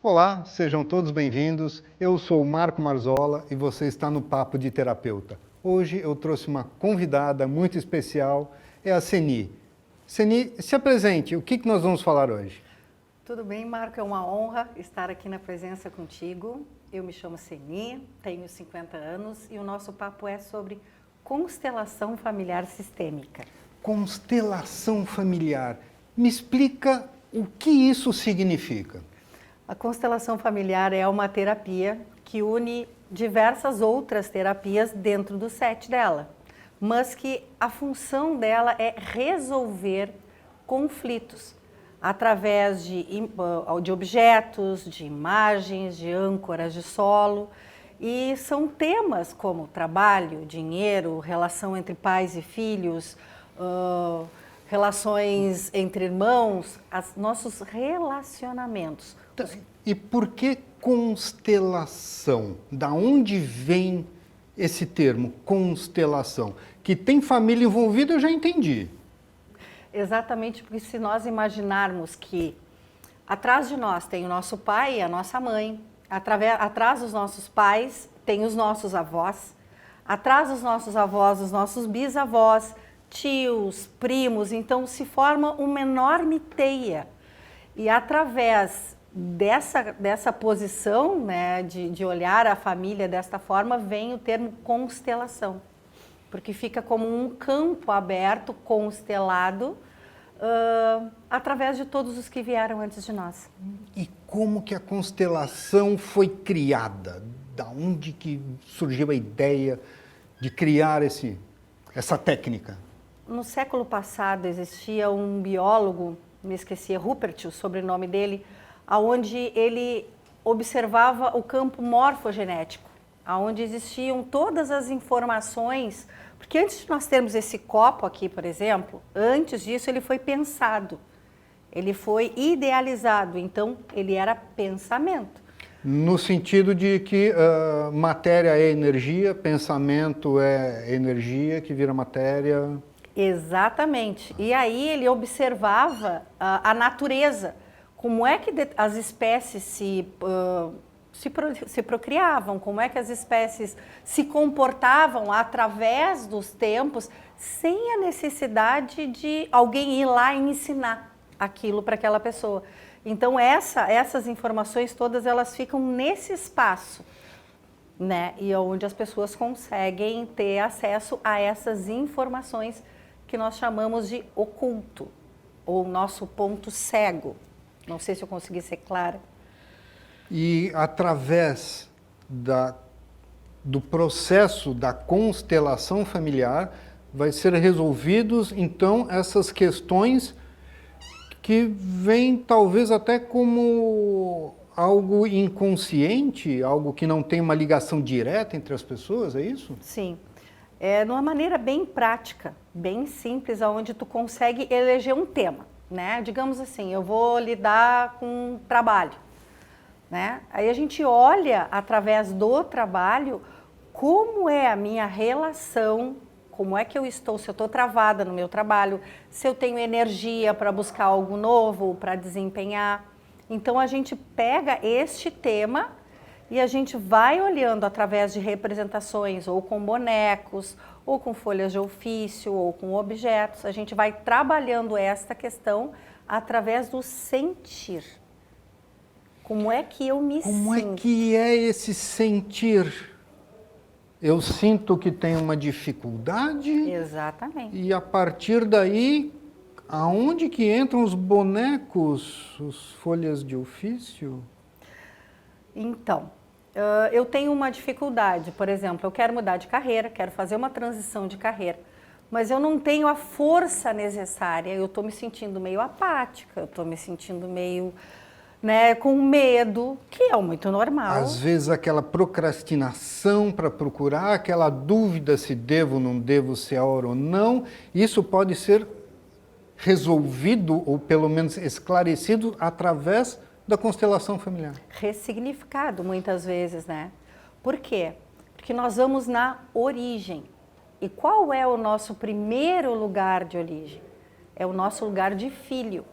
Olá, sejam todos bem-vindos. Eu sou o Marco Marzola e você está no Papo de Terapeuta. Hoje eu trouxe uma convidada muito especial, é a Seni. Seni, se apresente, o que nós vamos falar hoje? Tudo bem, Marco? É uma honra estar aqui na presença contigo. Eu me chamo Seni, tenho 50 anos e o nosso papo é sobre constelação familiar sistêmica. Constelação familiar. Me explica o que isso significa. A constelação familiar é uma terapia que une diversas outras terapias dentro do set dela, mas que a função dela é resolver conflitos através de objetos, de imagens, de âncoras de solo. E são temas como trabalho, dinheiro, relação entre pais e filhos, relações entre irmãos, nossos relacionamentos. E por que constelação? Da onde vem esse termo, constelação? Que tem família envolvida, eu já entendi. Exatamente, porque se nós imaginarmos que atrás de nós tem o nosso pai e a nossa mãe, atrás dos nossos pais tem os nossos avós, atrás dos nossos avós, os nossos bisavós, tios, primos, então se forma uma enorme teia. E através dessa posição, né, de olhar a família desta forma, vem o termo constelação. Porque fica como um campo aberto, constelado, através de todos os que vieram antes de nós. E como que a constelação foi criada? Da onde que surgiu a ideia de criar essa técnica? No século passado existia um biólogo, me esqueci, Rupert, o sobrenome dele, onde ele observava o campo morfogenético, onde existiam todas as informações, porque antes de nós termos esse copo aqui, por exemplo, antes disso ele foi pensado, ele foi idealizado, então ele era pensamento. No sentido de que matéria é energia, pensamento é energia que vira matéria. Exatamente. E aí ele observava a natureza, como é que as espécies se procriavam, como é que as espécies se comportavam através dos tempos, sem a necessidade de alguém ir lá e ensinar aquilo para aquela pessoa. Então essas informações todas elas ficam nesse espaço, né? E onde as pessoas conseguem ter acesso a essas informações que nós chamamos de oculto, ou nosso ponto cego. Não sei se eu consegui ser clara. E através do processo da constelação familiar, vai ser resolvidos, então, essas questões que vêm talvez até como algo inconsciente, algo que não tem uma ligação direta entre as pessoas, é isso? Sim. É de uma maneira bem prática, bem simples, onde tu consegue eleger um tema, né? Digamos assim, eu vou lidar com trabalho, né? Aí a gente olha através do trabalho como é a minha relação, como é que eu estou, se eu estou travada no meu trabalho, se eu tenho energia para buscar algo novo, para desempenhar. Então a gente pega este tema e a gente vai olhando através de representações, ou com bonecos, ou com folhas de ofício, ou com objetos. A gente vai trabalhando esta questão através do sentir. Como é que eu me sinto? Como é que é esse sentir? Eu sinto que tem uma dificuldade. Exatamente. E a partir daí, aonde que entram os bonecos, as folhas de ofício? Então, eu tenho uma dificuldade, por exemplo, eu quero mudar de carreira, quero fazer uma transição de carreira, mas eu não tenho a força necessária, eu estou me sentindo meio apática, eu estou me sentindo meio, né, com medo, que é muito normal. Às vezes aquela procrastinação para procurar, aquela dúvida se devo ou não devo, se é hora ou não, isso pode ser resolvido ou pelo menos esclarecido através da constelação familiar. Ressignificado muitas vezes, né? Por quê? Porque nós vamos na origem. E qual é o nosso primeiro lugar de origem? É o nosso lugar de filho.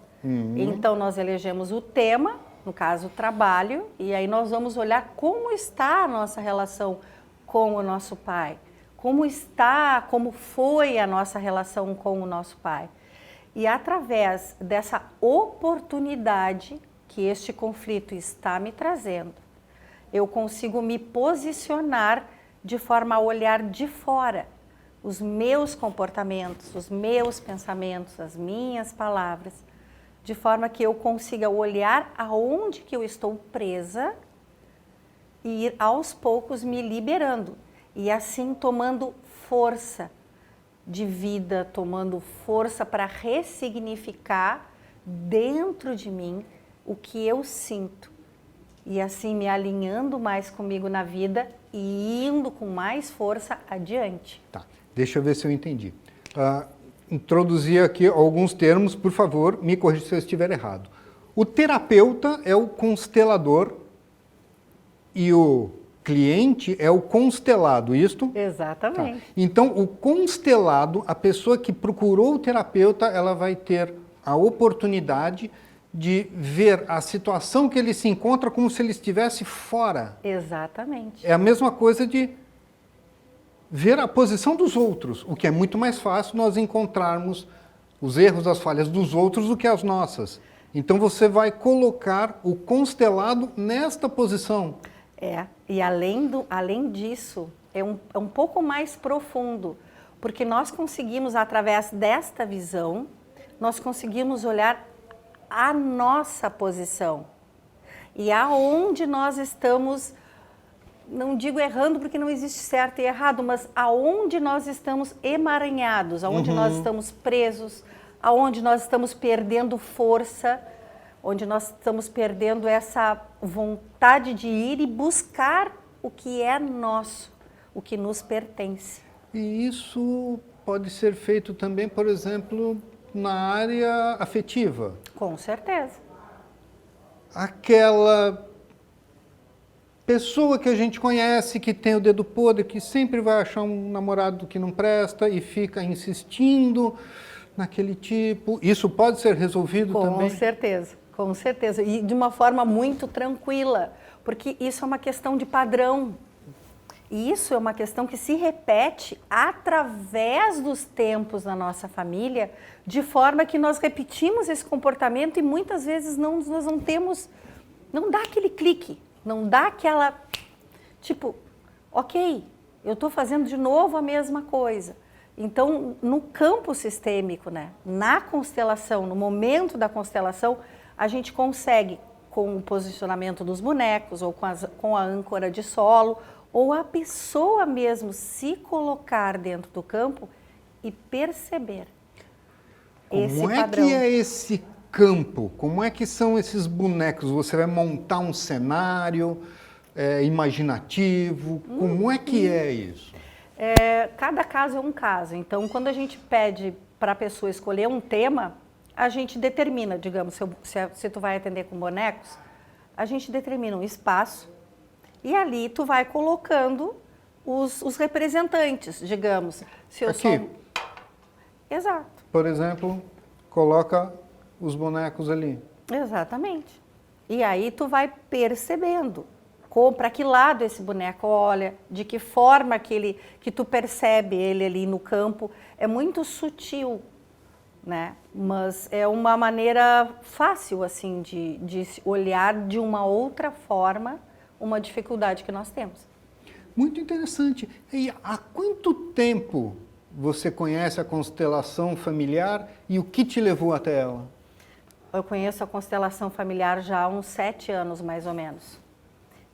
Então nós elegemos o tema no caso, trabalho, e aí nós vamos olhar como está a nossa relação com o nosso pai, como foi a nossa relação com o nosso pai. E através dessa oportunidade que este conflito está me trazendo, eu consigo me posicionar de forma a olhar de fora os meus comportamentos, os meus pensamentos, as minhas palavras, de forma que eu consiga olhar aonde que eu estou presa e ir aos poucos me liberando e assim tomando força de vida, tomando força para ressignificar dentro de mim o que eu sinto e assim me alinhando mais comigo na vida e indo com mais força adiante. Tá, deixa eu ver se eu entendi. Introduzir aqui alguns termos, por favor, me corrija se eu estiver errado. O terapeuta é o constelador e o cliente é o constelado, isto? Exatamente. Tá. Então, o constelado, a pessoa que procurou o terapeuta, ela vai ter a oportunidade de ver a situação que ele se encontra como se ele estivesse fora. Exatamente. É a mesma coisa de ver a posição dos outros, o que é muito mais fácil nós encontrarmos os erros, as falhas dos outros do que as nossas. Então você vai colocar o constelado nesta posição. E além disso, é um pouco mais profundo, porque nós conseguimos, através desta visão, nós conseguimos olhar a nossa posição e aonde nós estamos, não digo errando porque não existe certo e errado, mas aonde nós estamos emaranhados, aonde nós estamos presos, aonde nós estamos perdendo força, onde nós estamos perdendo essa vontade de ir e buscar o que é nosso, o que nos pertence. E isso pode ser feito também, por exemplo, na área afetiva. Com certeza. Aquela pessoa que a gente conhece, que tem o dedo podre, que sempre vai achar um namorado que não presta e fica insistindo naquele tipo. Isso pode ser resolvido também? Com certeza, com certeza. E de uma forma muito tranquila, porque isso é uma questão de padrão. E isso é uma questão que se repete através dos tempos na nossa família, de forma que nós repetimos esse comportamento e muitas vezes nós não temos, não dá aquele clique, não dá aquela, tipo, ok, eu estou fazendo de novo a mesma coisa. Então, no campo sistêmico, né, na constelação, no momento da constelação, a gente consegue, com o posicionamento dos bonecos ou com a âncora de solo, ou a pessoa mesmo se colocar dentro do campo e perceber esse padrão. Como é que é esse campo? Como é que são esses bonecos? Você vai montar um cenário imaginativo? Como é que é isso? Cada caso é um caso. Então, quando a gente pede para a pessoa escolher um tema, a gente determina, digamos, se tu vai atender com bonecos, a gente determina um espaço e ali tu vai colocando os representantes, digamos. Se eu Aqui. Exato. Por exemplo, coloca os bonecos ali. Exatamente. E aí tu vai percebendo para que lado esse boneco olha, de que forma que tu percebe ele ali no campo. É muito sutil, né? Mas é uma maneira fácil assim de olhar de uma outra forma uma dificuldade que nós temos. Muito interessante. E há quanto tempo você conhece a constelação familiar e o que te levou até ela? Eu conheço a constelação familiar já há uns 7 anos, mais ou menos.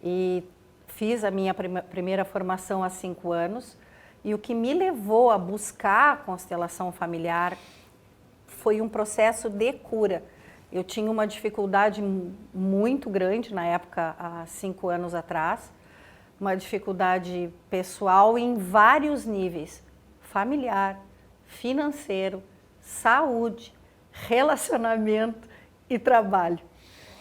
E fiz a minha primeira formação há 5 anos. E o que me levou a buscar a constelação familiar foi um processo de cura. Eu tinha uma dificuldade muito grande na época, há 5 anos atrás, uma dificuldade pessoal em vários níveis, familiar, financeiro, saúde, relacionamento e trabalho.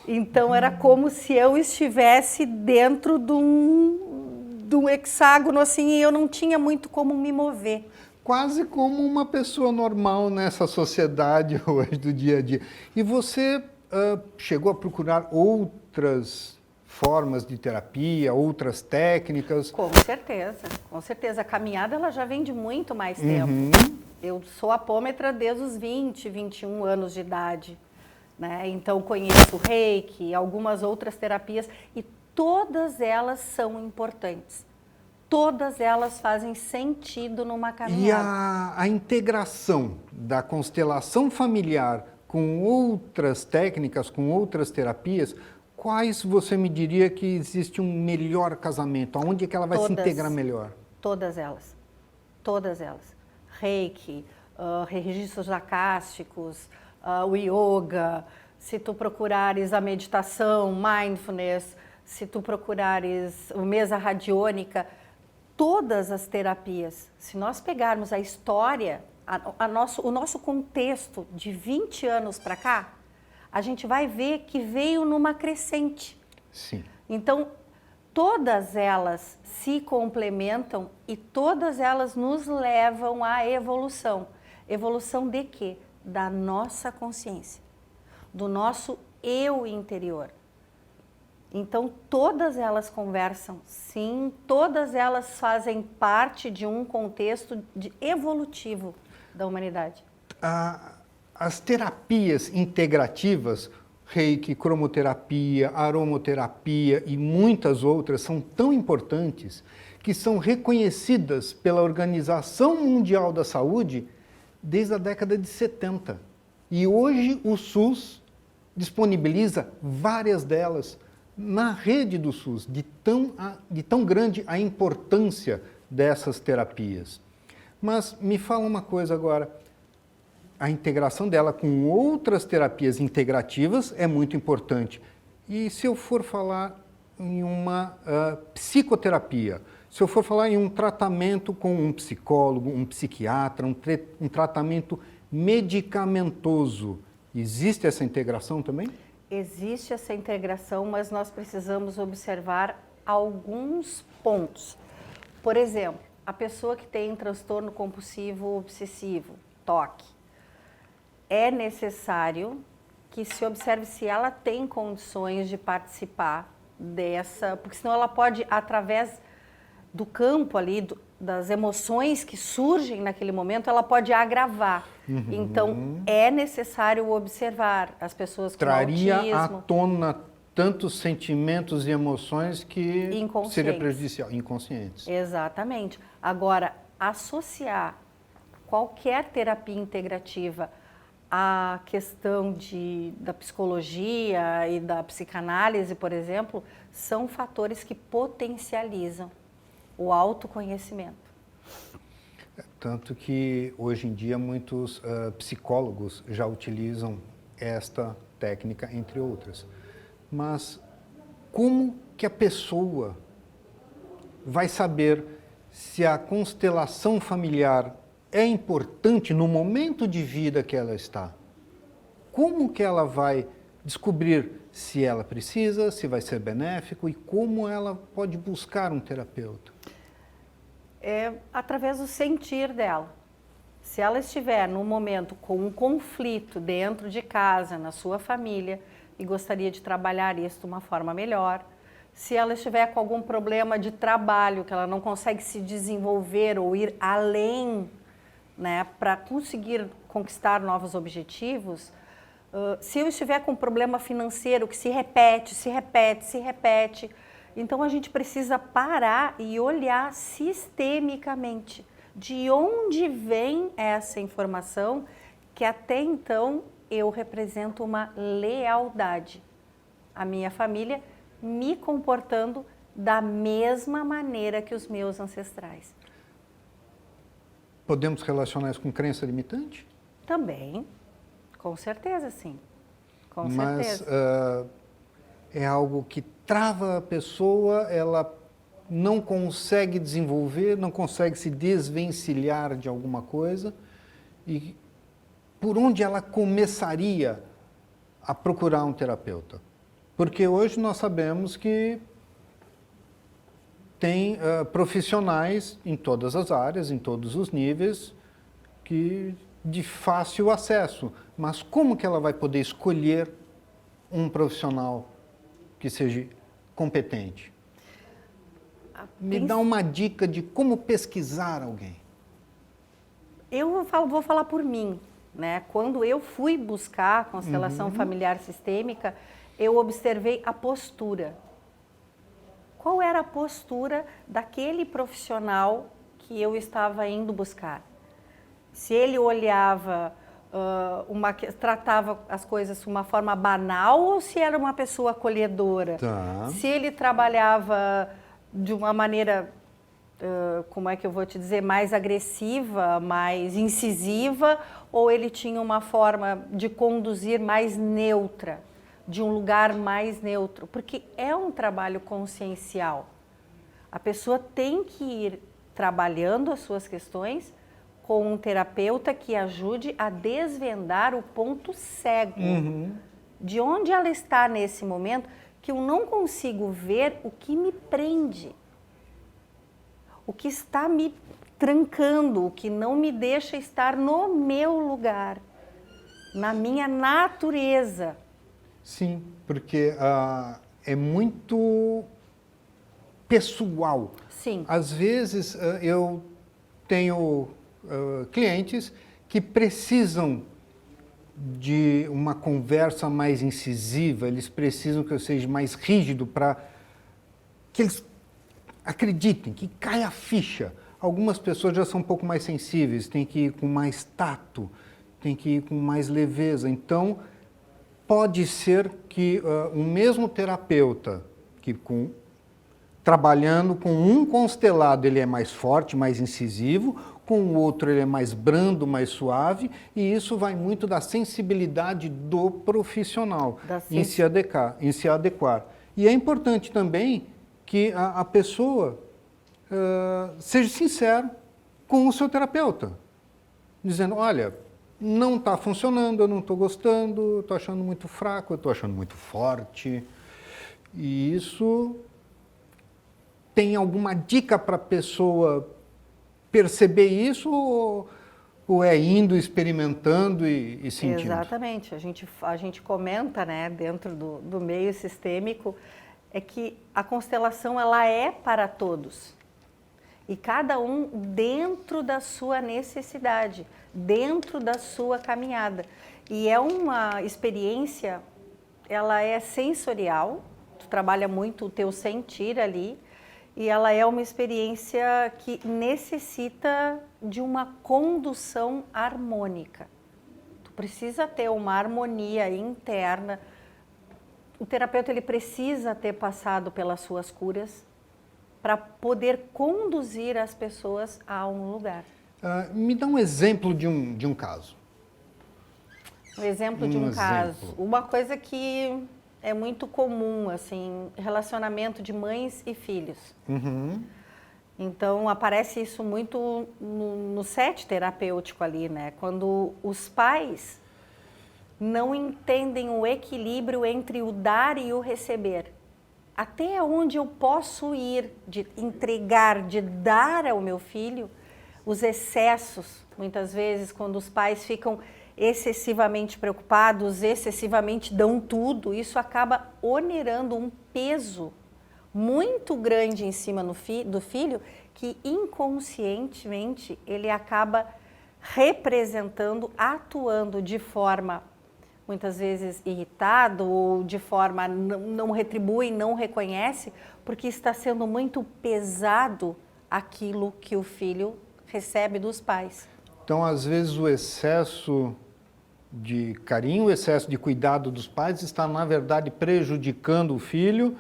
Então era como se eu estivesse dentro de um hexágono assim e eu não tinha muito como me mover. Quase como uma pessoa normal nessa sociedade hoje do dia a dia. E você chegou a procurar outras formas de terapia, outras técnicas? Com certeza, com certeza. A caminhada ela já vem de muito mais tempo. Eu sou apômetra desde os 20, 21 anos de idade, né? Então conheço o Reiki, algumas outras terapias e todas elas são importantes. Todas elas fazem sentido numa caminhada. E a integração da constelação familiar com outras técnicas, com outras terapias, quais você me diria que existe um melhor casamento? Aonde é que ela vai se integrar melhor? Todas elas. Todas elas. Reiki, registros acásticos, o yoga, se tu procurares a meditação, mindfulness, se tu procurares a mesa radiônica, todas as terapias, se nós pegarmos a história, o nosso contexto de 20 anos para cá, a gente vai ver que veio numa crescente. Sim. Então, todas elas se complementam e todas elas nos levam à evolução. Evolução de quê? Da nossa consciência, do nosso eu interior. Então, todas elas conversam, sim, todas elas fazem parte de um contexto evolutivo da humanidade. As terapias integrativas, Reiki, cromoterapia, aromoterapia e muitas outras são tão importantes que são reconhecidas pela Organização Mundial da Saúde desde a década de 70. E hoje o SUS disponibiliza várias delas na rede do SUS, de tão grande a importância dessas terapias. Mas me fala uma coisa agora, a integração dela com outras terapias integrativas é muito importante. E se eu for falar em uma psicoterapia, se eu for falar em um tratamento com um psicólogo, um psiquiatra, um tratamento medicamentoso, existe essa integração também? Existe essa integração, mas nós precisamos observar alguns pontos. Por exemplo, a pessoa que tem transtorno compulsivo obsessivo, TOC, é necessário que se observe se ela tem condições de participar dessa, porque senão ela pode, através do campo ali, das emoções que surgem naquele momento, ela pode agravar. Então, é necessário observar as pessoas com autismo. Traria à tona tantos sentimentos e emoções que seria prejudicial, inconscientes. Exatamente. Agora, associar qualquer terapia integrativa à questão da psicologia e da psicanálise, por exemplo, são fatores que potencializam o autoconhecimento. Tanto que hoje em dia muitos psicólogos já utilizam esta técnica, entre outras. Mas como que a pessoa vai saber se a constelação familiar é importante no momento de vida que ela está? Como que ela vai descobrir se ela precisa, se vai ser benéfico e como ela pode buscar um terapeuta? É através do sentir dela. Se ela estiver num momento com um conflito dentro de casa, na sua família, e gostaria de trabalhar isso de uma forma melhor, se ela estiver com algum problema de trabalho, que ela não consegue se desenvolver ou ir além, né, para conseguir conquistar novos objetivos, se eu estiver com um problema financeiro que se repete, então a gente precisa parar e olhar sistemicamente de onde vem essa informação que até então eu represento uma lealdade à minha família, me comportando da mesma maneira que os meus ancestrais. Podemos relacionar isso com crença limitante? Também, com certeza sim. Com Mas certeza. é algo que trava a pessoa, ela não consegue desenvolver, não consegue se desvencilhar de alguma coisa. E por onde ela começaria a procurar um terapeuta? Porque hoje nós sabemos que tem profissionais em todas as áreas, em todos os níveis, que de fácil acesso. Mas como que ela vai poder escolher um profissional que seja competente? Me dá uma dica de como pesquisar alguém. Vou falar por mim, né? Quando eu fui buscar a constelação familiar sistêmica, eu observei a postura. Qual era a postura daquele profissional que eu estava indo buscar? Se ele olhava, tratava as coisas de uma forma banal ou se era uma pessoa acolhedora? Tá. Se ele trabalhava de uma maneira, como é que eu vou te dizer, mais agressiva, mais incisiva, ou ele tinha uma forma de conduzir mais neutra, de um lugar mais neutro? Porque é um trabalho consciencial. A pessoa tem que ir trabalhando as suas questões com um terapeuta que ajude a desvendar o ponto cego. De onde ela está nesse momento, que eu não consigo ver o que me prende, o que está me trancando, o que não me deixa estar no meu lugar, na minha natureza. Sim, porque é muito pessoal. Sim. Às vezes eu tenho clientes que precisam de uma conversa mais incisiva, eles precisam que eu seja mais rígido para que eles acreditem, que caia a ficha. Algumas pessoas já são um pouco mais sensíveis, tem que ir com mais tato, tem que ir com mais leveza. Então, pode ser que o mesmo terapeuta, que trabalhando com um constelado ele é mais forte, mais incisivo, com o outro ele é mais brando, mais suave, e isso vai muito da sensibilidade do profissional em se adequar. E é importante também que a pessoa seja sincera com o seu terapeuta, dizendo, olha, não está funcionando, eu não estou gostando, estou achando muito fraco, eu estou achando muito forte. E isso tem alguma dica para a pessoa perceber isso ou é indo, experimentando e sentindo? Exatamente. A gente comenta, né, dentro do meio sistêmico, é que a constelação ela é para todos. E cada um dentro da sua necessidade, dentro da sua caminhada. E é uma experiência, ela é sensorial, tu trabalha muito o teu sentir ali, e ela é uma experiência que necessita de uma condução harmônica. Tu precisa ter uma harmonia interna. O terapeuta ele precisa ter passado pelas suas curas para poder conduzir as pessoas a um lugar. Me dá um exemplo de um caso. Um exemplo de um caso. Uma coisa que é muito comum, assim, relacionamento de mães e filhos. Então, aparece isso muito no set terapêutico ali, né? Quando os pais não entendem o equilíbrio entre o dar e o receber. Até onde eu posso ir de entregar, de dar ao meu filho, os excessos, muitas vezes, quando os pais ficam excessivamente preocupados, excessivamente dão tudo, isso acaba onerando um peso muito grande em cima do filho, que inconscientemente ele acaba representando, atuando de forma muitas vezes irritado ou de forma não retribui, não reconhece, porque está sendo muito pesado aquilo que o filho recebe dos pais. Então, às vezes, o excesso de carinho, o excesso de cuidado dos pais está, na verdade, prejudicando o filho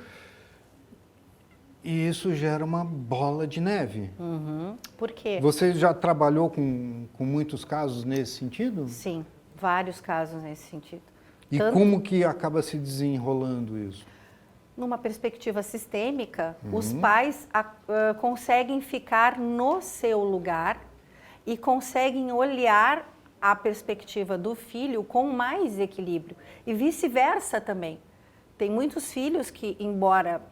e isso gera uma bola de neve. Por quê? Você já trabalhou com muitos casos nesse sentido? Sim, vários casos nesse sentido. E como que acaba se desenrolando isso? Numa perspectiva sistêmica, os pais conseguem ficar no seu lugar e conseguem olhar a perspectiva do filho com mais equilíbrio. E vice-versa também. Tem muitos filhos que, embora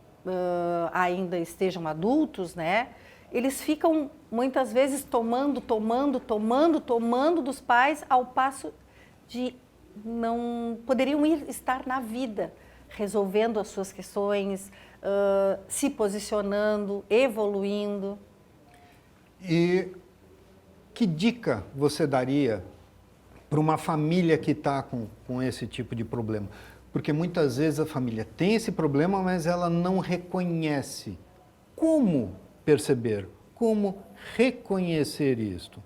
ainda estejam adultos, né, eles ficam muitas vezes tomando dos pais, ao passo de não poderiam estar na vida, resolvendo as suas questões, se posicionando, evoluindo. E que dica você daria para uma família que está com esse tipo de problema? Porque muitas vezes a família tem esse problema, mas ela não reconhece. Como perceber? Como reconhecer isto?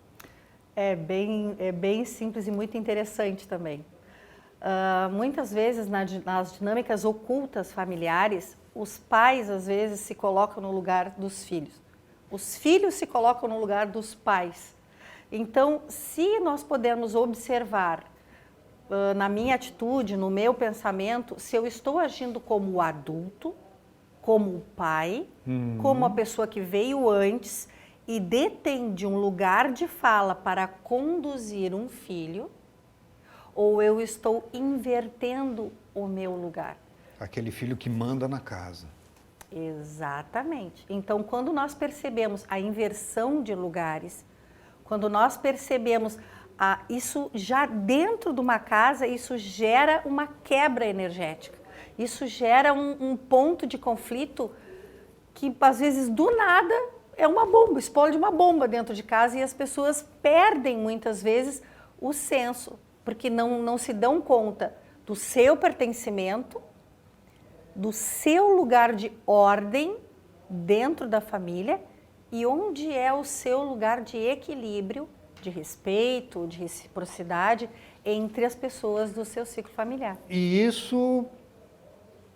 É bem simples e muito interessante também. Muitas vezes nas dinâmicas ocultas familiares, os pais às vezes se colocam no lugar dos filhos. Os filhos se colocam no lugar dos pais. Então, se nós pudermos observar na minha atitude, no meu pensamento, se eu estou agindo como adulto, como o pai, como a pessoa que veio antes e detém de um lugar de fala para conduzir um filho, ou eu estou invertendo o meu lugar. Aquele filho que manda na casa. Exatamente. Então, quando nós percebemos a inversão de lugares, quando nós percebemos isso já dentro de uma casa, isso gera uma quebra energética. Isso gera um ponto de conflito que, às vezes, do nada, é uma bomba, explode uma bomba dentro de casa e as pessoas perdem, muitas vezes, o senso, porque não se dão conta do seu pertencimento, do seu lugar de ordem dentro da família e onde é o seu lugar de equilíbrio, de respeito, de reciprocidade entre as pessoas do seu ciclo familiar. E isso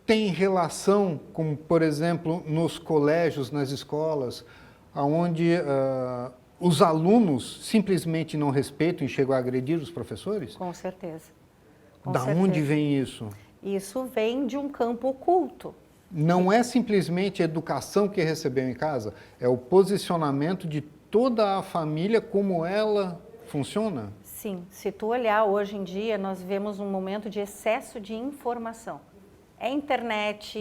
tem relação com, por exemplo, nos colégios, nas escolas, onde os alunos simplesmente não respeitam e chegam a agredir os professores? Com certeza. Da onde vem isso? Isso vem de um campo oculto. Não é simplesmente a educação que recebeu em casa, é o posicionamento de toda a família, como ela funciona? Sim, se tu olhar hoje em dia, nós vivemos um momento de excesso de informação. É internet,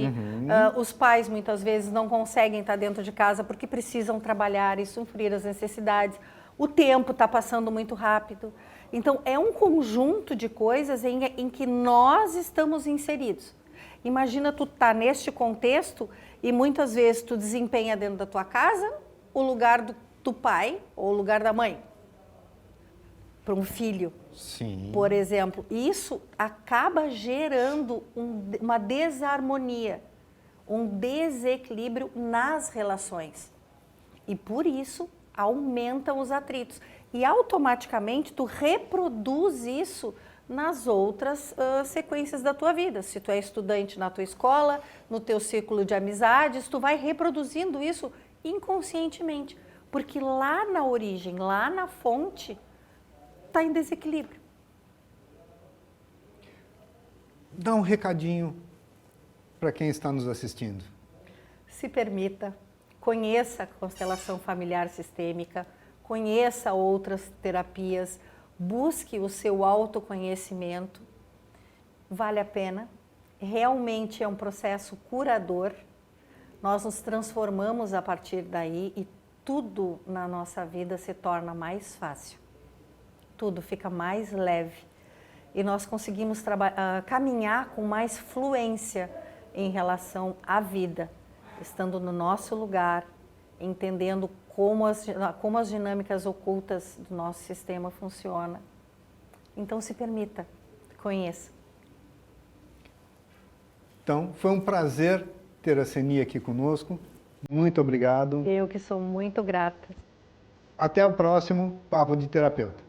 os pais muitas vezes não conseguem estar dentro de casa porque precisam trabalhar e suprir as necessidades. O tempo está passando muito rápido. Então, é um conjunto de coisas em que nós estamos inseridos. Imagina tu estar neste contexto e muitas vezes tu desempenha dentro da tua casa o lugar do pai ou o lugar da mãe para um filho. Sim. Por exemplo, isso acaba gerando uma desarmonia, um desequilíbrio nas relações. E por isso aumentam os atritos. E automaticamente tu reproduz isso nas outras sequências da tua vida. Se tu é estudante na tua escola, no teu círculo de amizades, tu vai reproduzindo isso inconscientemente. Porque lá na origem, lá na fonte, está em desequilíbrio. Dá um recadinho para quem está nos assistindo. Se permita, conheça a constelação familiar sistêmica, conheça outras terapias, busque o seu autoconhecimento. Vale a pena, realmente é um processo curador. Nós nos transformamos a partir daí e tudo na nossa vida se torna mais fácil. Tudo fica mais leve e nós conseguimos caminhar com mais fluência em relação à vida, estando no nosso lugar, entendendo como as dinâmicas ocultas do nosso sistema funcionam. Então se permita, conheça. Então, foi um prazer ter a Seni aqui conosco. Muito obrigado. Eu que sou muito grata. Até o próximo Papo de Terapeuta.